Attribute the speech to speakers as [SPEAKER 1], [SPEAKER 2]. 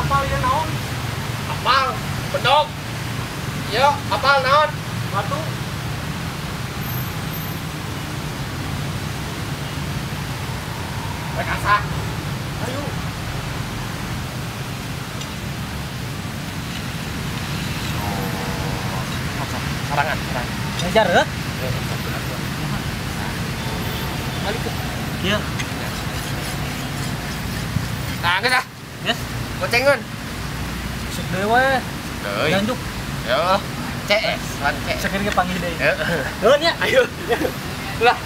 [SPEAKER 1] Apal ya naon?
[SPEAKER 2] Apal, bedog. Yo, apal naon?
[SPEAKER 1] Batu.
[SPEAKER 2] Rek asa.
[SPEAKER 1] Ayo.
[SPEAKER 2] Sarangan.
[SPEAKER 1] Ngajar ya? Balik ke. Iya.
[SPEAKER 2] Nah, geus ah.
[SPEAKER 1] Yes.
[SPEAKER 2] Gocengeun.
[SPEAKER 1] Sok deui we.
[SPEAKER 2] Deui.
[SPEAKER 1] Lanjut.
[SPEAKER 2] Yo. CS, lan CS.
[SPEAKER 1] Sakeun ge panggil deui.
[SPEAKER 2] Heeh.
[SPEAKER 1] Nuhun ya.
[SPEAKER 2] Ayo. Lah.